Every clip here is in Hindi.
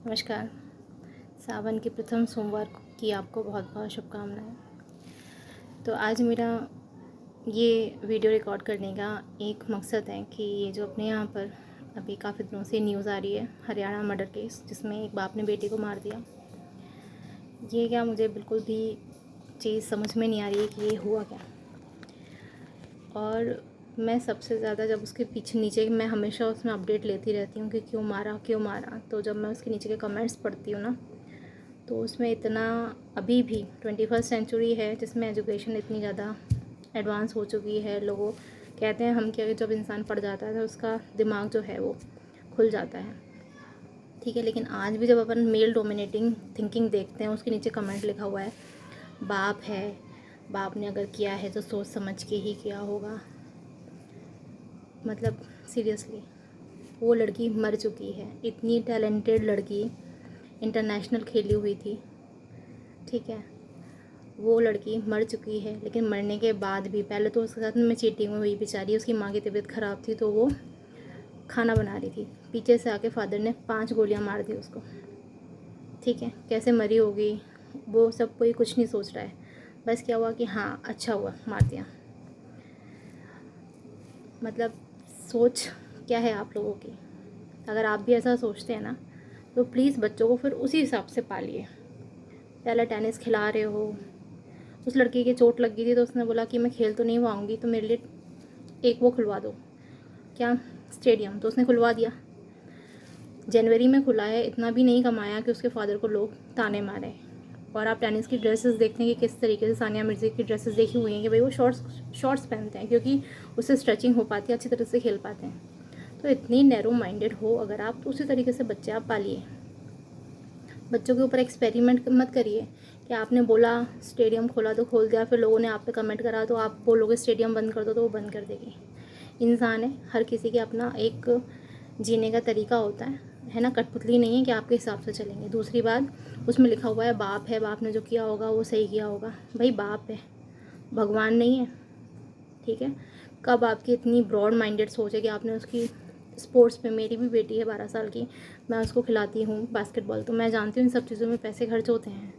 नमस्कार। सावन के प्रथम सोमवार की आपको बहुत बहुत शुभकामनाएं। तो आज मेरा ये वीडियो रिकॉर्ड करने का एक मकसद है कि ये जो अपने यहाँ पर अभी काफ़ी दिनों से न्यूज़ आ रही है, हरियाणा मर्डर केस जिसमें एक बाप ने बेटी को मार दिया, ये क्या मुझे बिल्कुल भी चीज़ समझ में नहीं आ रही है कि ये हुआ क्या। और मैं सबसे ज़्यादा जब उसके पीछे नीचे मैं हमेशा उसमें अपडेट लेती रहती हूँ कि क्यों मारा, तो जब मैं उसके नीचे के कमेंट्स पढ़ती हूँ ना, तो उसमें इतना अभी भी 21st सेंचुरी है जिसमें एजुकेशन इतनी ज़्यादा एडवांस हो चुकी है। लोगों कहते हैं हम कि जब इंसान पढ़ जाता है तो उसका दिमाग जो है वो खुल जाता है, ठीक है। लेकिन आज भी जब अपन मेल डोमिनेटिंग थिंकिंग देखते हैं, उसके नीचे कमेंट लिखा हुआ है बाप है, बाप ने अगर किया है तो सोच समझ के ही किया होगा। मतलब सीरियसली वो लड़की मर चुकी है, इतनी टैलेंटेड लड़की, इंटरनेशनल खेली हुई थी, ठीक है। वो लड़की मर चुकी है, लेकिन मरने के बाद भी पहले तो उसके साथ में चीटिंग हुई बेचारी, उसकी माँ की तबीयत ख़राब थी तो वो खाना बना रही थी, पीछे से आके फादर ने 5 गोलियां मार दी उसको, ठीक है। कैसे मरी होगी वो सब कोई कुछ नहीं सोच रहा है, बस क्या हुआ कि हाँ अच्छा हुआ मार दिया। मतलब सोच क्या है आप लोगों की। अगर आप भी ऐसा सोचते हैं ना तो प्लीज़ बच्चों को फिर उसी हिसाब से पालिए। पहले टेनिस खिला रहे हो, उस लड़की की चोट लग गई थी तो उसने बोला कि मैं खेल तो नहीं पाऊँगी तो मेरे लिए एक वो खुलवा दो, क्या स्टेडियम, तो उसने खुलवा दिया। जनवरी में खुला है, इतना भी नहीं कमाया कि उसके फादर को लोग ताने मारे। और आप टेनिस की ड्रेसेस देखते हैं कि किस तरीके से सानिया मिर्ज़ा की ड्रेसेस देखी हुई हैं कि भाई वो शॉर्ट्स पहनते हैं क्योंकि उससे स्ट्रेचिंग हो पाती है, अच्छी तरह से खेल पाते हैं। तो इतनी नैरो माइंडेड हो अगर आप, तो उसी तरीके से बच्चे आप पालिए। बच्चों के ऊपर एक्सपेरिमेंट मत करिए कि आपने बोला स्टेडियम खोला तो खोल दिया, फिर लोगों ने आप पे कमेंट करा तो आप बोलोगे स्टेडियम बंद कर दो तो वो बंद कर देगी। इंसान है, हर किसी के अपना एक जीने का तरीका होता है ना। कठपुतली नहीं है कि आपके हिसाब से चलेंगे। दूसरी बात, उसमें लिखा हुआ है बाप ने जो किया होगा वो सही किया होगा। भाई बाप है, भगवान नहीं है, ठीक है। कब आपकी इतनी ब्रॉड माइंडेड सोच है कि आपने उसकी स्पोर्ट्स पे, मेरी भी बेटी है 12 साल की, मैं उसको खिलाती हूँ बास्केटबॉल, तो मैं जानती हूँ इन सब चीज़ों में पैसे खर्च होते हैं।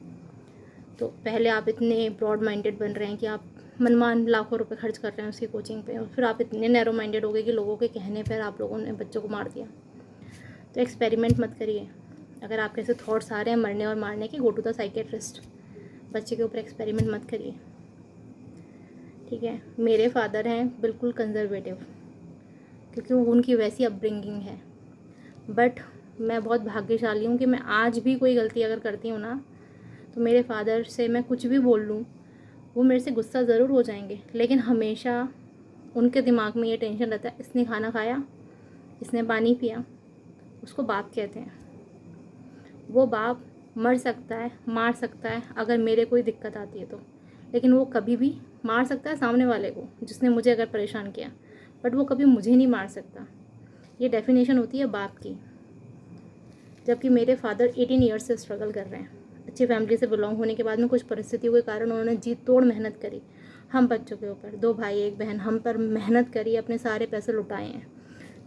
तो पहले आप इतने ब्रॉड माइंडेड बन रहे हैं कि आप मनमान लाखों रुपए खर्च कर रहे हैं उसकी कोचिंग पे, और फिर आप इतने नैरो माइंडेड हो गए कि लोगों के कहने पर आप लोगों ने बच्चों को मार दिया। तो एक्सपेरिमेंट मत करिए। अगर आपके ऐसे थॉट्स आ रहे हैं मरने और मारने के, गो टू द साइकेट्रिस्ट। बच्चे के ऊपर एक्सपेरिमेंट मत करिए, ठीक है। मेरे फादर हैं बिल्कुल कंजर्वेटिव, क्योंकि वो उनकी वैसी अपब्रिंगिंग है। बट मैं बहुत भाग्यशाली हूँ कि मैं आज भी कोई गलती अगर करती हूँ ना, तो मेरे फादर से मैं कुछ भी बोल लूँ, वो मेरे से गुस्सा ज़रूर हो जाएंगे, लेकिन हमेशा उनके दिमाग में ये टेंशन रहता है, इसने खाना खाया, इसने पानी पिया, उसको बाप कहते हैं। वो बाप मर सकता है, मार सकता है अगर मेरे कोई दिक्कत आती है तो, लेकिन वो कभी भी मार सकता है सामने वाले को जिसने मुझे अगर परेशान किया, बट वो कभी मुझे नहीं मार सकता। ये डेफिनेशन होती है बाप की। जबकि मेरे फादर 18 ईयर्स से स्ट्रगल कर रहे हैं, अच्छी फैमिली से बिलोंग होने के बाद में कुछ परिस्थितियों के कारण उन्होंने जी तोड़ मेहनत करी। हम बच्चों के ऊपर, 2 भाई 1 बहन, हम पर मेहनत करी, अपने सारे पैसे लुटाए हैं।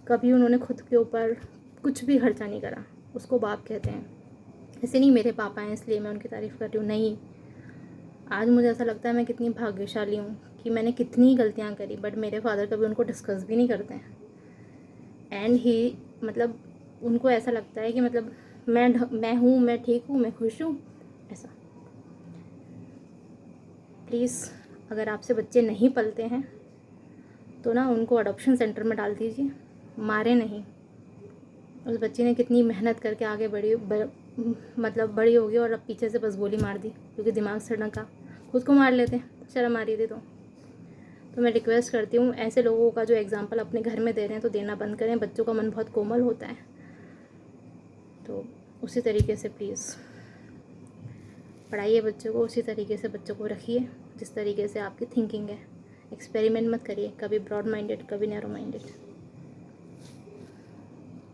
कभी उन्होंने खुद के ऊपर कुछ भी खर्चा नहीं करा, उसको बाप कहते हैं। ऐसे नहीं मेरे पापा हैं इसलिए मैं उनकी तारीफ़ कर रही हूँ, नहीं। आज मुझे ऐसा लगता है मैं कितनी भाग्यशाली हूँ कि मैंने कितनी गलतियाँ करी, बट मेरे फादर कभी उनको डिस्कस भी नहीं करते हैं। एंड ही मतलब उनको ऐसा लगता है कि मतलब मैं हूँ, मैं ठीक हूँ, मैं खुश हूँ, ऐसा। प्लीज़ अगर आपसे बच्चे नहीं पलते हैं तो ना उनको अडॉप्शन सेंटर में डाल दीजिए, मारे नहीं। उस बच्ची ने कितनी मेहनत करके आगे मतलब बड़ी होगी और अब पीछे से बस गोली मार दी क्योंकि दिमाग से ढका। खुद को मार लेते, शर्म आ रही थी तो मैं रिक्वेस्ट करती हूँ ऐसे लोगों का जो एग्जांपल अपने घर में दे रहे हैं तो देना बंद करें। बच्चों का मन बहुत कोमल होता है, तो उसी तरीके से प्लीज़ पढ़ाइए बच्चों को, उसी तरीके से बच्चों को रखिए जिस तरीके से आपकी थिंकिंग है। एक्सपेरिमेंट मत करिए, कभी ब्रॉड माइंडेड कभी नैरो माइंडेड।